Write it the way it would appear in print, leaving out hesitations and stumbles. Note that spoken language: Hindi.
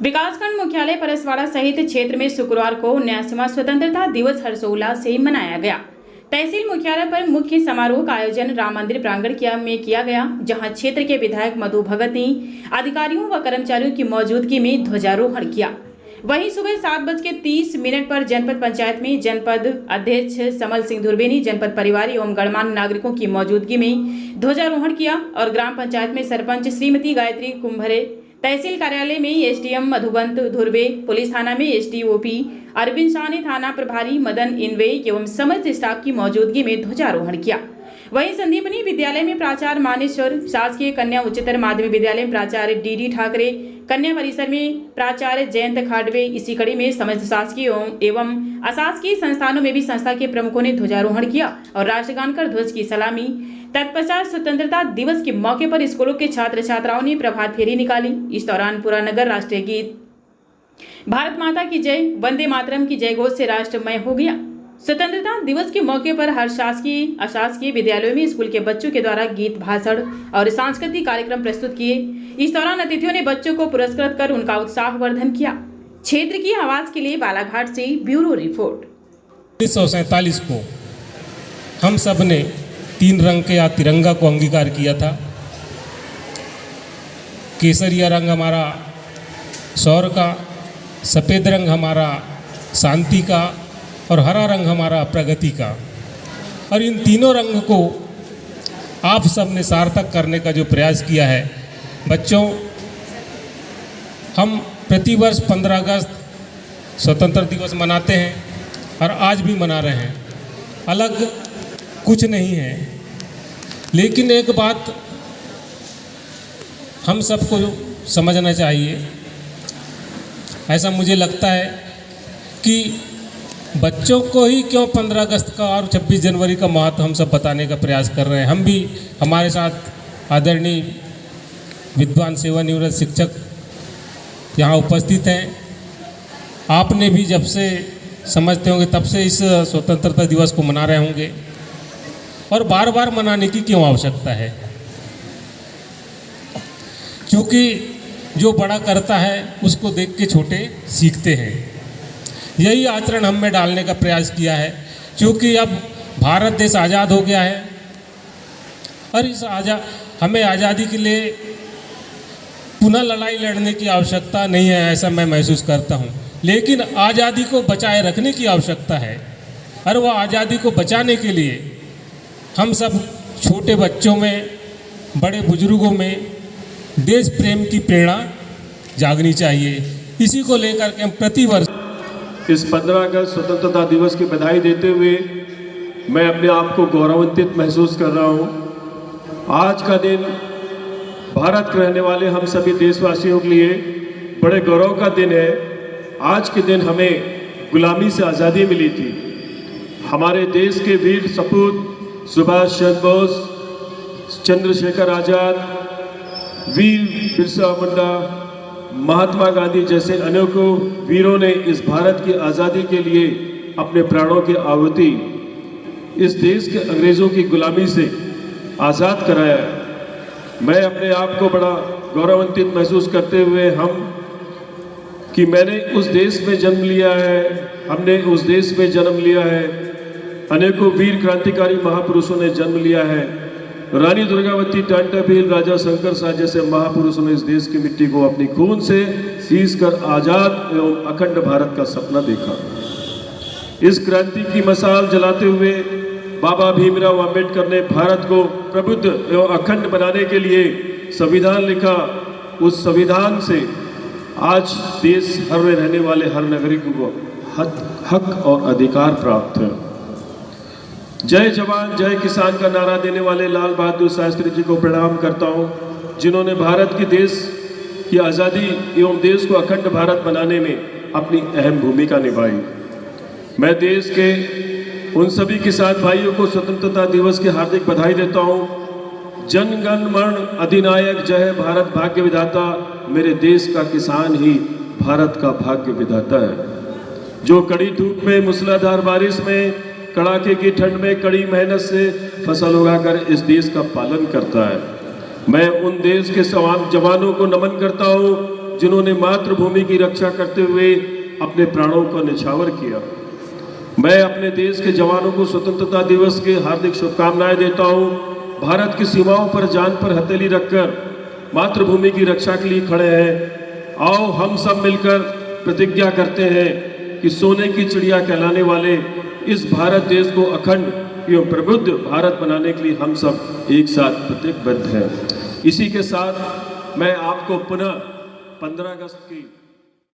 विकासखंड मुख्यालय परसवाड़ा सहित क्षेत्र में शुक्रवार को 79वां स्वतंत्रता दिवस हर्षोल्लास से मनाया गया। तहसील मुख्यालय पर मुख्य समारोह का आयोजन राम मंदिर प्रांगण में किया गया, जहां क्षेत्र के विधायक मधु भगत ने अधिकारियों व कर्मचारियों की मौजूदगी में ध्वजारोहण किया। वहीं सुबह 7:30 पर जनपद पंचायत में जनपद अध्यक्ष समल सिंह धुर्वे ने जनपद परिवार एवं गणमान्य नागरिकों की मौजूदगी में ध्वजारोहण किया और ग्राम पंचायत में सरपंच श्रीमती गायत्री कुंभरे, तहसील कार्यालय में एसडीएम मधुबंत धुर्वे, पुलिस थाना में एसडीओपी अरविंद शाह ने थाना प्रभारी मदन इनवे एवं समस्त स्टाफ की मौजूदगी में ध्वजारोहण किया। वहीं संदीपनी विद्यालय में प्राचार्य मानेश्वर, शासकीय कन्या उच्चतर माध्यमिक विद्यालय में प्राचार्य डीडी ठाकरे, कन्या परिसर में प्राचार्य जयंत खाडवे, इसी कड़ी में समस्त शासकीय एवं अशासकीय संस्थानों में भी संस्था के प्रमुखों ने ध्वजारोहण किया और राष्ट्रगान कर ध्वज की सलामी। तत्पश्चात स्वतंत्रता दिवस के मौके पर स्कूलों के छात्र छात्राओं ने प्रभात फेरी निकाली। इस दौरान पूरा नगर राष्ट्रीय गीत भारत माता की जय, वंदे मातरम की जय घोष से राष्ट्रमय हो गया। स्वतंत्रता दिवस के मौके पर हर शासकीय अशासकीय विद्यालयों में स्कूल के बच्चों के द्वारा गीत, भाषण और सांस्कृतिक कार्यक्रम प्रस्तुत किए। इस दौरान अतिथियों ने बच्चों को पुरस्कृत कर उनका उत्साहवर्धन किया। क्षेत्र की आवाज के लिए बालाघाट से ब्यूरो रिपोर्ट। 1947 को हम सब ने 3 रंग के या तिरंगा को अंगीकार किया था। केसरिया रंग हमारा सौर का, सफ़ेद रंग हमारा शांति का और हरा रंग हमारा प्रगति का। और इन तीनों रंग को आप सब ने सार्थक करने का जो प्रयास किया है। बच्चों, हम प्रतिवर्ष 15 अगस्त स्वतंत्रता दिवस मनाते हैं और आज भी मना रहे हैं। अलग कुछ नहीं है, लेकिन एक बात हम सबको समझना चाहिए। ऐसा मुझे लगता है कि बच्चों को ही क्यों 15 अगस्त का और 26 जनवरी का महत्व हम सब बताने का प्रयास कर रहे हैं। हम भी, हमारे साथ आदरणीय विद्वान सेवानिवृत्त शिक्षक यहाँ उपस्थित हैं। आपने भी जब से समझते होंगे तब से इस स्वतंत्रता दिवस को मना रहे होंगे, और बार बार मनाने की क्यों आवश्यकता है? क्योंकि जो बड़ा करता है उसको देख के छोटे सीखते हैं। यही आचरण हम में डालने का प्रयास किया है। क्योंकि अब भारत देश आज़ाद हो गया है और इस हमें आज़ादी के लिए पुनः लड़ाई लड़ने की आवश्यकता नहीं है, ऐसा मैं महसूस करता हूँ। लेकिन आज़ादी को बचाए रखने की आवश्यकता है, और वह आज़ादी को बचाने के लिए हम सब छोटे बच्चों में, बड़े बुजुर्गों में देश प्रेम की प्रेरणा जागनी चाहिए। इसी को लेकर के हम प्रतिवर्ष इस 15 अगस्त स्वतंत्रता दिवस की बधाई देते हुए मैं अपने आप को गौरवान्वित महसूस कर रहा हूँ। आज का दिन भारत के रहने वाले हम सभी देशवासियों के लिए बड़े गौरव का दिन है। आज के दिन हमें गुलामी से आज़ादी मिली थी। हमारे देश के वीर सपूत सुभाष चंद्र बोस, चंद्रशेखर आज़ाद, वीर बिरसा मुंडा, महात्मा गांधी जैसे अनेकों वीरों ने इस भारत की आज़ादी के लिए अपने प्राणों की आहुति इस देश के अंग्रेज़ों की गुलामी से आज़ाद कराया है। मैं अपने आप को बड़ा गौरवान्वित महसूस करते हुए कि मैंने उस देश में जन्म लिया है, हमने उस देश में जन्म लिया है। अनेकों वीर क्रांतिकारी महापुरुषों ने जन्म लिया है। रानी दुर्गावती, टांटा भील, राजा शंकर शाह जैसे महापुरुषों ने इस देश की मिट्टी को अपनी खून से सींच कर आज़ाद एवं अखंड भारत का सपना देखा। इस क्रांति की मशाल जलाते हुए बाबा भीमराव अंबेडकर ने भारत को प्रबुद्ध एवं अखंड बनाने के लिए संविधान लिखा। उस संविधान से आज देश भर में रहने वाले हर नागरिक को हक और अधिकार प्राप्त है। जय जवान जय किसान का नारा देने वाले लाल बहादुर शास्त्री जी को प्रणाम करता हूं, जिन्होंने भारत की देश की आज़ादी एवं देश को अखंड भारत बनाने में अपनी अहम भूमिका निभाई। मैं देश के उन सभी किसान भाइयों को स्वतंत्रता दिवस की हार्दिक बधाई देता हूं। जन गण मन अधिनायक जय भारत भाग्य विधाता, मेरे देश का किसान ही भारत का भाग्य विधाता है, जो कड़ी धूप में, मूसलाधार बारिश में, कड़ाके की ठंड में कड़ी मेहनत से फसल उगाकर इस देश का पालन करता है। मैं उन देश के जवानों को नमन करता हूँ जिन्होंने मातृभूमि की रक्षा करते हुए अपने प्राणों को निछावर किया। मैं अपने देश के जवानों को स्वतंत्रता दिवस के हार्दिक शुभकामनाएं देता हूं। भारत की सीमाओं पर जान पर हथेली रखकर मातृभूमि की रक्षा के लिए खड़े हैं। आओ हम सब मिलकर प्रतिज्ञा करते हैं कि सोने की चिड़िया कहलाने वाले इस भारत देश को अखंड एवं प्रबुद्ध भारत बनाने के लिए हम सब एक साथ प्रतिबद्ध हैं। इसी के साथ मैं आपको पुनः 15 अगस्त की